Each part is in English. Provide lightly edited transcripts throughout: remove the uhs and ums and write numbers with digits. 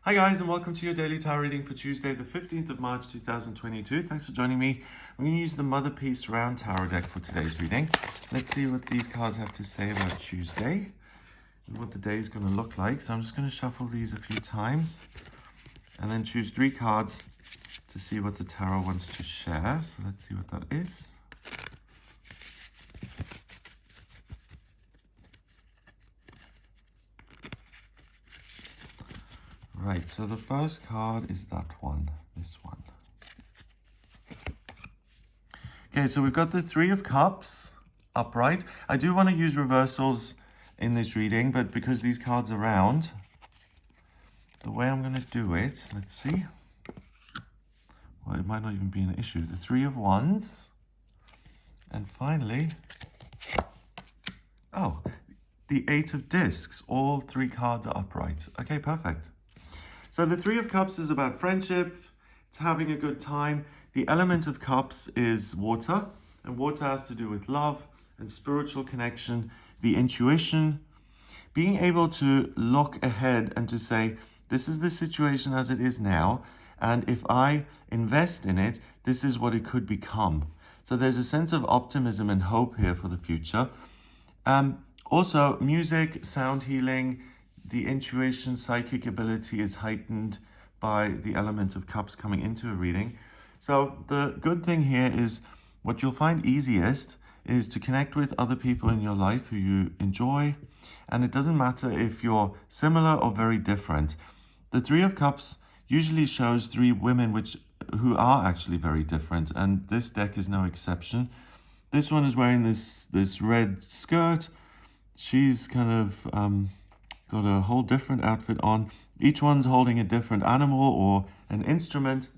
Hi guys, and welcome to your daily tarot reading for Tuesday, the 15th of March 2022. Thanks for joining me. I'm going to use the Mother Peace Round Tarot deck for today's reading. Let's see what these cards have to say about Tuesday and what the day is going to look like. So I'm just going to shuffle these a few times and then choose 3 cards to see what the tarot wants to share. So let's see what that is. Right, so the first card is that one, this one. Okay, so we've got the 3 of Cups upright. I do want to use reversals in this reading, but because these cards are round, the way I'm going to do it, let's see. Well, it might not even be an issue. The 3 of Wands. And finally, oh, the 8 of Discs. All 3 cards are upright. Okay, perfect. So the 3 of Cups is about friendship. It's having a good time. The element of Cups is water, and water has to do with love and spiritual connection, the intuition, being able to look ahead and to say, this is the situation as it is now, and if I invest in it, this is what it could become. So there's a sense of optimism and hope here for the future. Also, music, sound healing, the intuition, psychic ability is heightened by the element of Cups coming into a reading. So the good thing here is what you'll find easiest is to connect with other people in your life who you enjoy. And it doesn't matter if you're similar or very different. The 3 of Cups usually shows 3 women who are actually very different. And this deck is no exception. This one is wearing this red skirt. She's kind of got a whole different outfit on. Each one's holding a different animal or an instrument.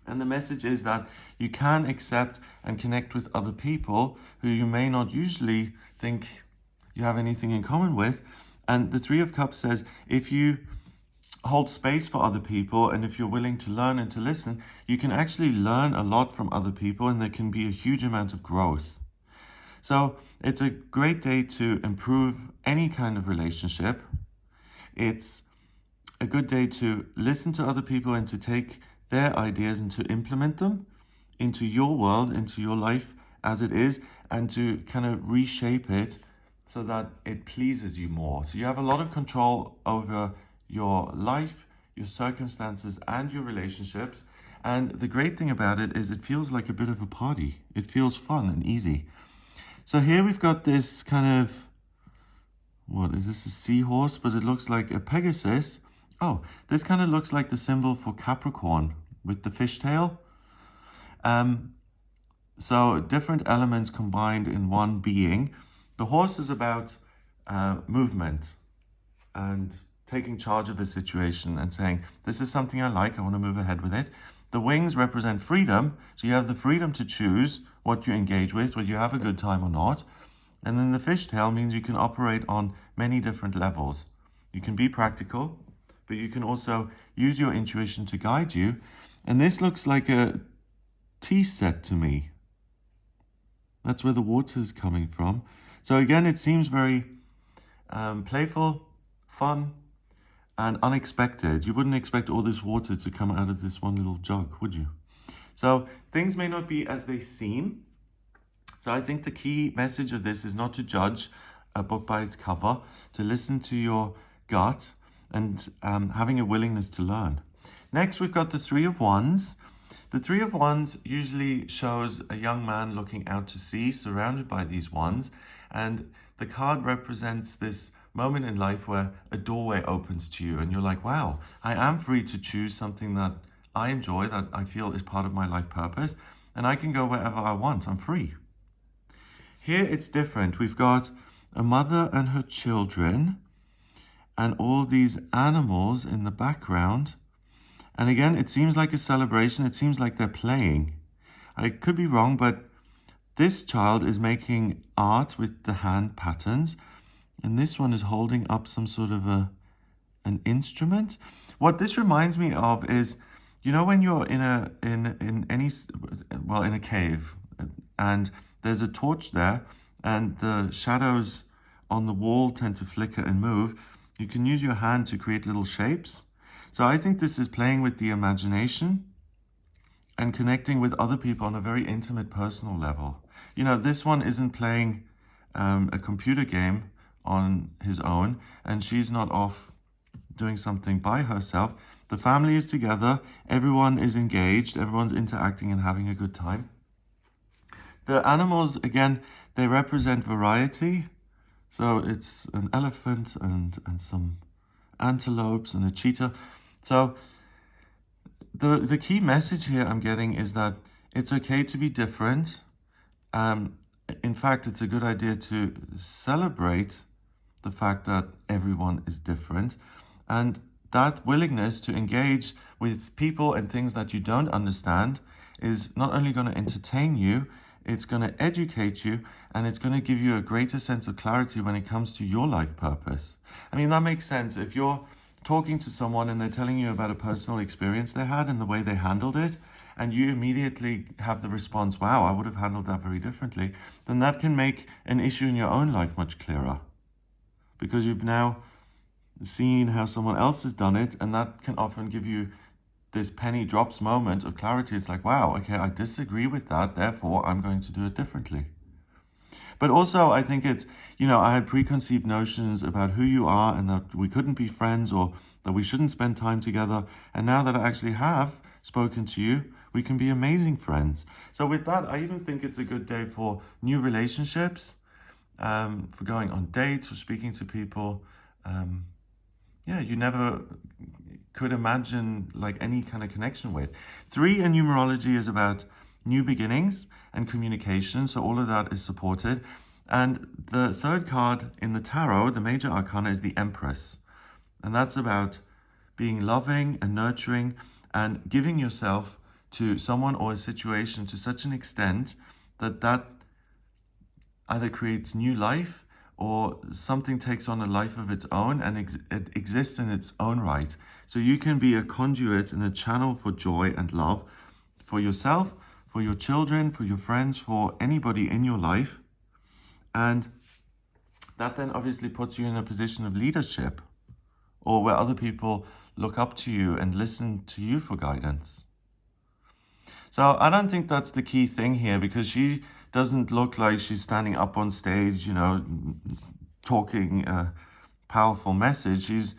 And the message is that you can accept and connect with other people who you may not usually think you have anything in common with. And the 3 of Cups says, if you hold space for other people and if you're willing to learn and to listen, you can actually learn a lot from other people and there can be a huge amount of growth. So it's a great day to improve any kind of relationship. It's a good day to listen to other people and to take their ideas and to implement them into your world, into your life as it is, and to kind of reshape it so that it pleases you more. So you have a lot of control over your life, your circumstances, and your relationships. And the great thing about it is it feels like a bit of a party. It feels fun and easy. So here we've got this kind of, what is this, a seahorse? But it looks like a Pegasus. Oh, this kind of looks like the symbol for Capricorn with the fishtail. So different elements combined in one being. The horse is about movement and taking charge of a situation and saying, this is something I like, I want to move ahead with it. The wings represent freedom, so you have the freedom to choose what you engage with, whether you have a good time or not. And then the fishtail means you can operate on many different levels. You can be practical, but you can also use your intuition to guide you. And this looks like a tea set to me. That's where the water is coming from. So again, it seems very playful, fun, and unexpected. You wouldn't expect all this water to come out of this one little jug, would you? So things may not be as they seem. So I think the key message of this is not to judge a book by its cover, to listen to your gut and having a willingness to learn. Next, we've got the 3 of Wands. The 3 of Wands usually shows a young man looking out to sea, surrounded by these wands. And the card represents this moment in life where a doorway opens to you and you're like, wow, I am free to choose something that I enjoy, that I feel is part of my life purpose, and I can go wherever I want. I'm free. Here it's different. We've got a mother and her children and all these animals in the background. And again, it seems like a celebration. It seems like they're playing. I could be wrong, but this child is making art with the hand patterns. And this one is holding up some sort of an instrument. What this reminds me of is, you know, when you're in a cave and there's a torch there and the shadows on the wall tend to flicker and move, you can use your hand to create little shapes. So I think this is playing with the imagination and connecting with other people on a very intimate, personal level. You know, this one isn't playing a computer game on his own, and she's not off doing something by herself. The family is together, everyone is engaged, everyone's interacting and having a good time. The animals, again, they represent variety. So it's an elephant and some antelopes and a cheetah. So the key message here I'm getting is that it's okay to be different. In fact, it's a good idea to celebrate the fact that everyone is different, and that willingness to engage with people and things that you don't understand is not only going to entertain you, it's going to educate you, and it's going to give you a greater sense of clarity when it comes to your life purpose. I mean, that makes sense. If you're talking to someone and they're telling you about a personal experience they had and the way they handled it, and you immediately have the response, wow, I would have handled that very differently, then that can make an issue in your own life much clearer. Because you've now seen how someone else has done it, and that can often give you this penny drops moment of clarity. It's like, wow, okay, I disagree with that, therefore I'm going to do it differently. But also, I think it's, I had preconceived notions about who you are and that we couldn't be friends or that we shouldn't spend time together. And now that I actually have spoken to you, we can be amazing friends. So with that, I even think it's a good day for new relationships, for going on dates or speaking to people. You never could imagine like any kind of connection with. 3 in numerology is about new beginnings and communication, so all of that is supported. And the third card in the tarot, the major arcana, is the Empress, and that's about being loving and nurturing and giving yourself to someone or a situation to such an extent that either creates new life or something takes on a life of its own and it exists in its own right. So you can be a conduit and a channel for joy and love for yourself, for your children, for your friends, for anybody in your life. And that then obviously puts you in a position of leadership, or where other people look up to you and listen to you for guidance. So I don't think that's the key thing here, because she doesn't look like she's standing up on stage, talking a powerful message. She's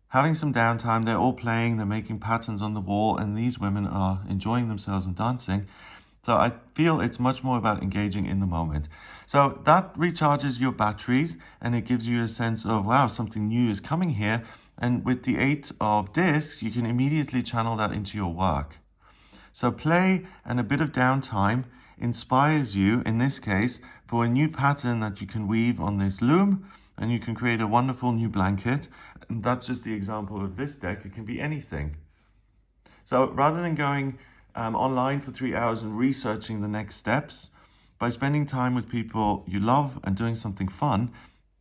having some downtime. They're all playing, they're making patterns on the wall, and these women are enjoying themselves and dancing. So I feel it's much more about engaging in the moment. So that recharges your batteries and it gives you a sense of, wow, something new is coming here. And with the 8 of discs, you can immediately channel that into your work. So play and a bit of downtime inspires you, in this case, for a new pattern that you can weave on this loom, and you can create a wonderful new blanket. And that's just the example of this deck. It can be anything. So rather than going online for 3 hours and researching the next steps, by spending time with people you love and doing something fun,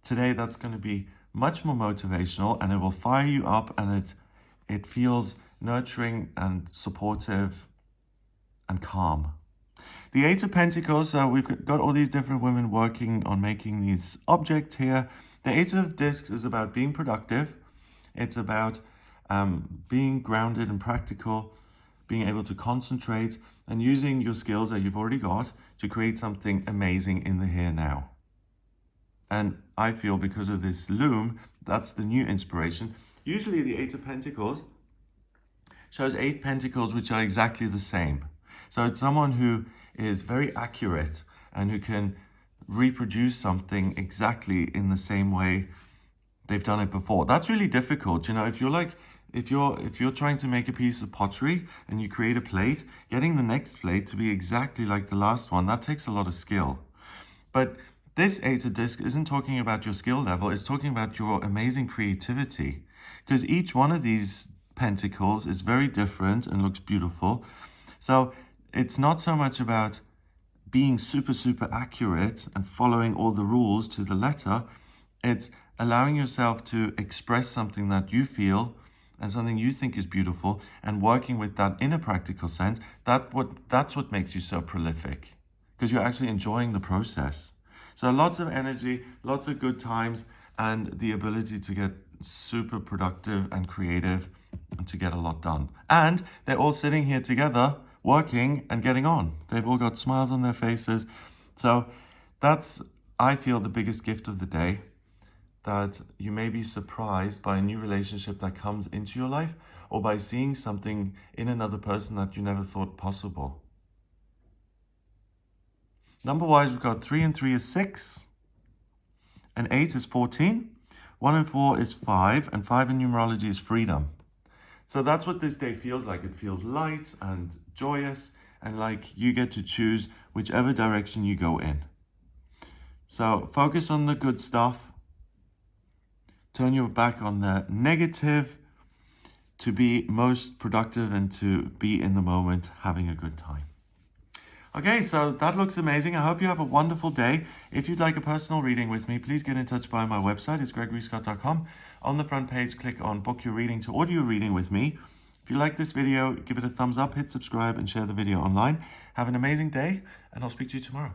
today that's going to be much more motivational, and it will fire you up, and it feels nurturing and supportive and calm. The 8 of Pentacles, so we've got all these different women working on making these objects here. The 8 of Discs is about being productive. It's about being grounded and practical, being able to concentrate and using your skills that you've already got to create something amazing in the here now. And I feel because of this loom, that's the new inspiration. Usually the 8 of Pentacles shows 8 pentacles which are exactly the same. So it's someone who is very accurate and who can reproduce something exactly in the same way they've done it before. That's really difficult. If you're trying to make a piece of pottery and you create a plate, getting the next plate to be exactly like the last one, that takes a lot of skill. But this 8 of disc isn't talking about your skill level, it's talking about your amazing creativity. Because each one of these pentacles is very different and looks beautiful. So it's not so much about being super, super accurate and following all the rules to the letter. It's allowing yourself to express something that you feel and something you think is beautiful, and working with that in a practical sense. That's what makes you so prolific, because you're actually enjoying the process. So lots of energy, lots of good times, and the ability to get super productive and creative and to get a lot done. And they're all sitting here together, working and getting on. They've all got smiles on their faces. So that's, I feel, the biggest gift of the day, that you may be surprised by a new relationship that comes into your life, or by seeing something in another person that you never thought possible. Number-wise, we've got 3 and 3 is 6, and 8 is 14, 1 and 4 is 5, and 5 in numerology is freedom. So that's what this day feels like. It feels light and joyous, and like you get to choose whichever direction you go in. So focus on the good stuff. Turn your back on the negative to be most productive and to be in the moment, having a good time. Okay, so that looks amazing. I hope you have a wonderful day. If you'd like a personal reading with me, please get in touch via my website. It's gregoryscott.com. On the front page, click on Book Your Reading to audio reading with me. If you like this video, give it a thumbs up, hit subscribe, and share the video online. Have an amazing day, and I'll speak to you tomorrow.